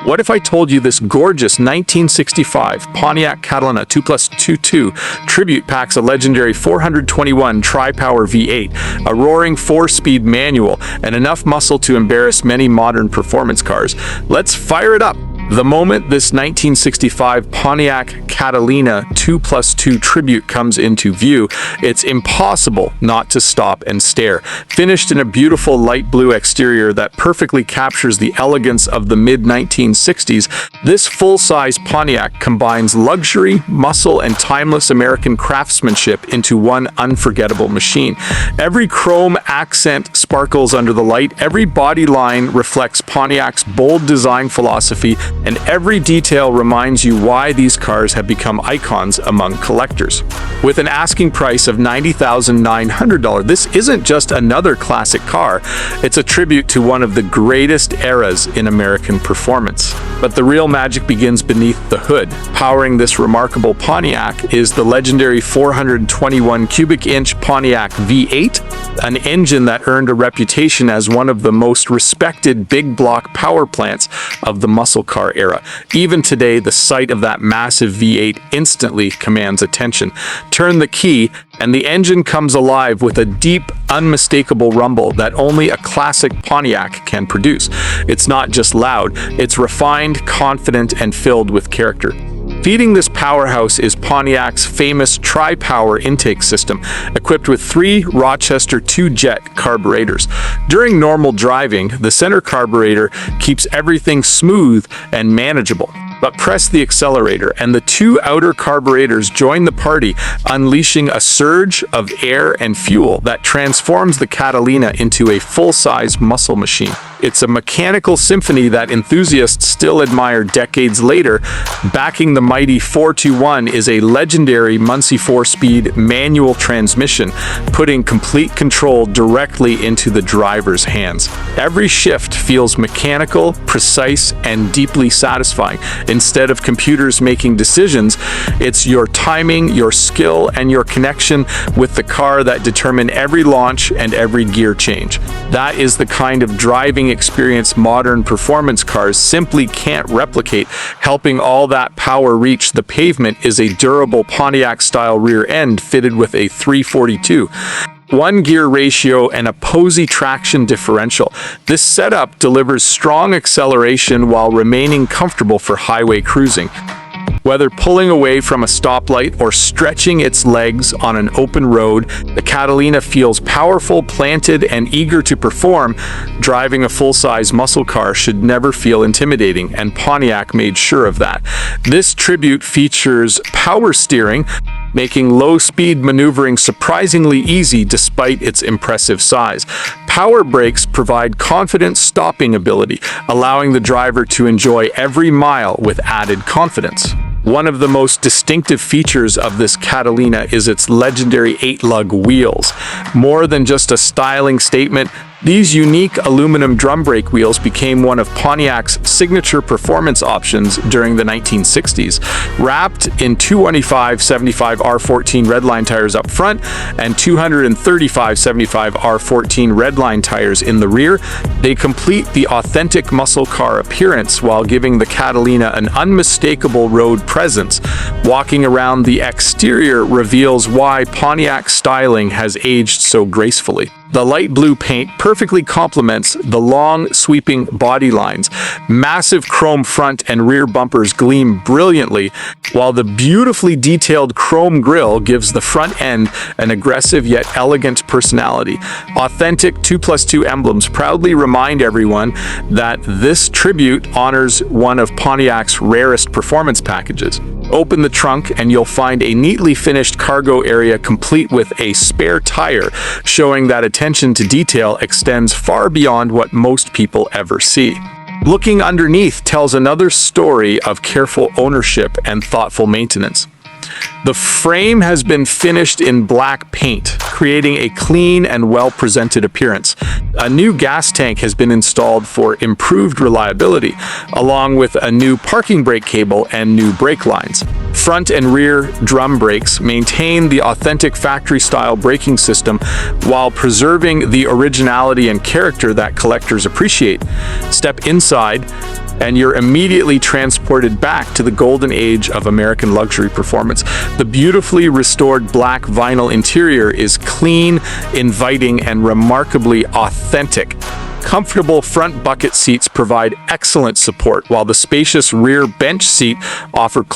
What if I told you this gorgeous 1965 Pontiac Catalina 2+2 Tribute packs a legendary 421 tri-power V8, a roaring 4-speed manual, and enough muscle to embarrass many modern performance cars? Let's fire it up! The moment this 1965 Pontiac Catalina 2+2 Tribute comes into view, it's impossible not to stop and stare. Finished in a beautiful light blue exterior that perfectly captures the elegance of the mid-1960s, this full-size Pontiac combines luxury, muscle, and timeless American craftsmanship into one unforgettable machine. Every chrome accent sparkles under the light, every body line reflects Pontiac's bold design philosophy, and every detail reminds you why these cars have become icons among collectors. With an asking price of $90,900, this isn't just another classic car, it's a tribute to one of the greatest eras in American performance. But the real magic begins beneath the hood. Powering this remarkable Pontiac is the legendary 421 cubic inch Pontiac V8, an engine that earned a reputation as one of the most respected big block power plants of the muscle car era. Even today, the sight of that massive V8 instantly commands attention. Turn the key, and the engine comes alive with a deep, unmistakable rumble that only a classic Pontiac can produce. It's not just loud, it's refined, confident, and filled with character. Feeding this powerhouse is Pontiac's famous tri-power intake system, equipped with 3 Rochester 2-jet carburetors. During normal driving, the center carburetor keeps everything smooth and manageable. But press the accelerator, and the 2 outer carburetors join the party, unleashing a surge of air and fuel that transforms the Catalina into a full-size muscle machine. It's a mechanical symphony that enthusiasts still admire decades later. Backing the mighty 421 is a legendary Muncie 4-speed manual transmission, putting complete control directly into the driver's hands. Every shift feels mechanical, precise, and deeply satisfying. Instead of computers making decisions, it's your timing, your skill, and your connection with the car that determine every launch and every gear change. That is the kind of driving experience modern performance cars simply can't replicate. Helping all that power reach the pavement is a durable Pontiac-style rear end fitted with a 342. 1-gear ratio and a Posi-Traction differential. This setup delivers strong acceleration while remaining comfortable for highway cruising. Whether pulling away from a stoplight or stretching its legs on an open road, the Catalina feels powerful, planted, and eager to perform. Driving a full-size muscle car should never feel intimidating, and Pontiac made sure of that. This tribute features power steering, making low-speed maneuvering surprisingly easy despite its impressive size. Power brakes provide confident stopping ability, allowing the driver to enjoy every mile with added confidence. One of the most distinctive features of this Catalina is its legendary 8-lug wheels. More than just a styling statement, these unique aluminum drum brake wheels became one of Pontiac's signature performance options during the 1960s. Wrapped in 225/75 R14 redline tires up front and 235/75 R14 redline tires in the rear, they complete the authentic muscle car appearance while giving the Catalina an unmistakable road presence. Walking around the exterior reveals why Pontiac styling has aged so gracefully. The light blue paint perfectly complements the long, sweeping body lines. Massive chrome front and rear bumpers gleam brilliantly, while the beautifully detailed chrome grille gives the front end an aggressive yet elegant personality. Authentic 2+2 emblems proudly remind everyone that this tribute honors one of Pontiac's rarest performance packages. Open the trunk and you'll find a neatly finished cargo area complete with a spare tire, showing that attention to detail extends far beyond what most people ever see. Looking underneath tells another story of careful ownership and thoughtful maintenance. The frame has been finished in black paint, creating a clean and well-presented appearance. A new gas tank has been installed for improved reliability, along with a new parking brake cable and new brake lines. Front and rear drum brakes maintain the authentic factory-style braking system while preserving the originality and character that collectors appreciate. Step inside, and you're immediately transported back to the golden age of American luxury performance. The beautifully restored black vinyl interior is clean, inviting, and remarkably authentic. Comfortable front bucket seats provide excellent support, while the spacious rear bench seat offers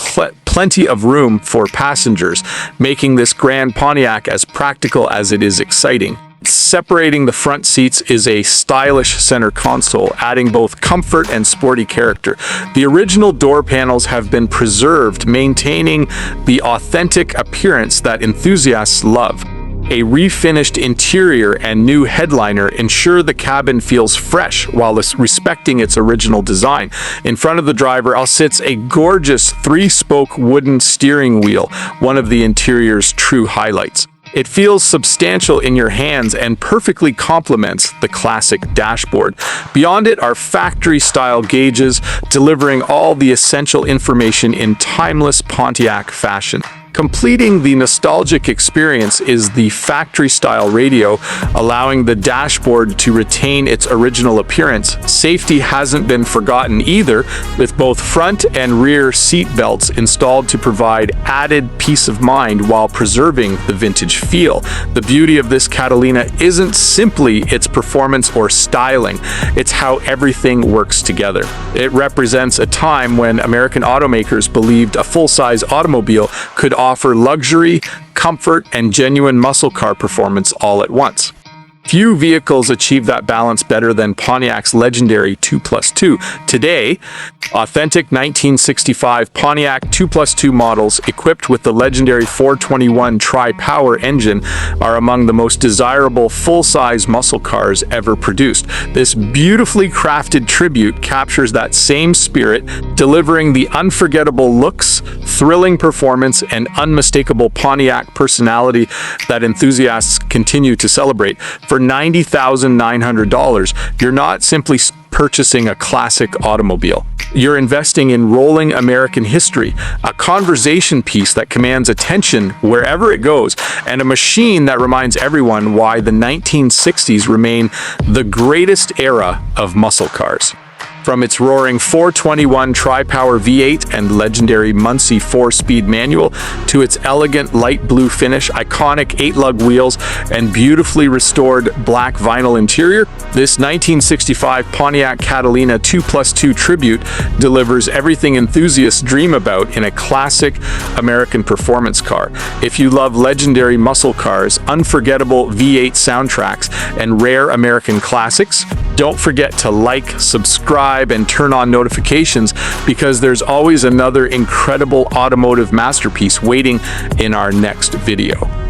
plenty of room for passengers, making this Grand Pontiac as practical as it is exciting. Separating the front seats is a stylish center console, adding both comfort and sporty character. The original door panels have been preserved, maintaining the authentic appearance that enthusiasts love. A refinished interior and new headliner ensure the cabin feels fresh while respecting its original design. In front of the driver sits a gorgeous 3-spoke wooden steering wheel, one of the interior's true highlights. It feels substantial in your hands and perfectly complements the classic dashboard. Beyond it are factory-style gauges, delivering all the essential information in timeless Pontiac fashion. Completing the nostalgic experience is the factory-style radio, allowing the dashboard to retain its original appearance. Safety hasn't been forgotten either, with both front and rear seat belts installed to provide added peace of mind while preserving the vintage feel. The beauty of this Catalina isn't simply its performance or styling, it's how everything works together. It represents a time when American automakers believed a full-size automobile could offer luxury, comfort, and genuine muscle car performance all at once. Few vehicles achieve that balance better than Pontiac's legendary 2+2. Today, authentic 1965 Pontiac 2+2 models equipped with the legendary 421 tri-power engine are among the most desirable full-size muscle cars ever produced. This beautifully crafted tribute captures that same spirit, delivering the unforgettable looks, thrilling performance, and unmistakable Pontiac personality that enthusiasts continue to celebrate. For $90,900, you're not simply purchasing a classic automobile. You're investing in rolling American history, a conversation piece that commands attention wherever it goes, and a machine that reminds everyone why the 1960s remain the greatest era of muscle cars. From its roaring 421 tri-power V8 and legendary Muncie 4-speed manual to its elegant light blue finish, iconic 8-lug wheels, and beautifully restored black vinyl interior, this 1965 Pontiac Catalina 2+2 Tribute delivers everything enthusiasts dream about in a classic American performance car. If you love legendary muscle cars, unforgettable V8 soundtracks, and rare American classics, don't forget to like, subscribe, and turn on notifications, because there's always another incredible automotive masterpiece waiting in our next video.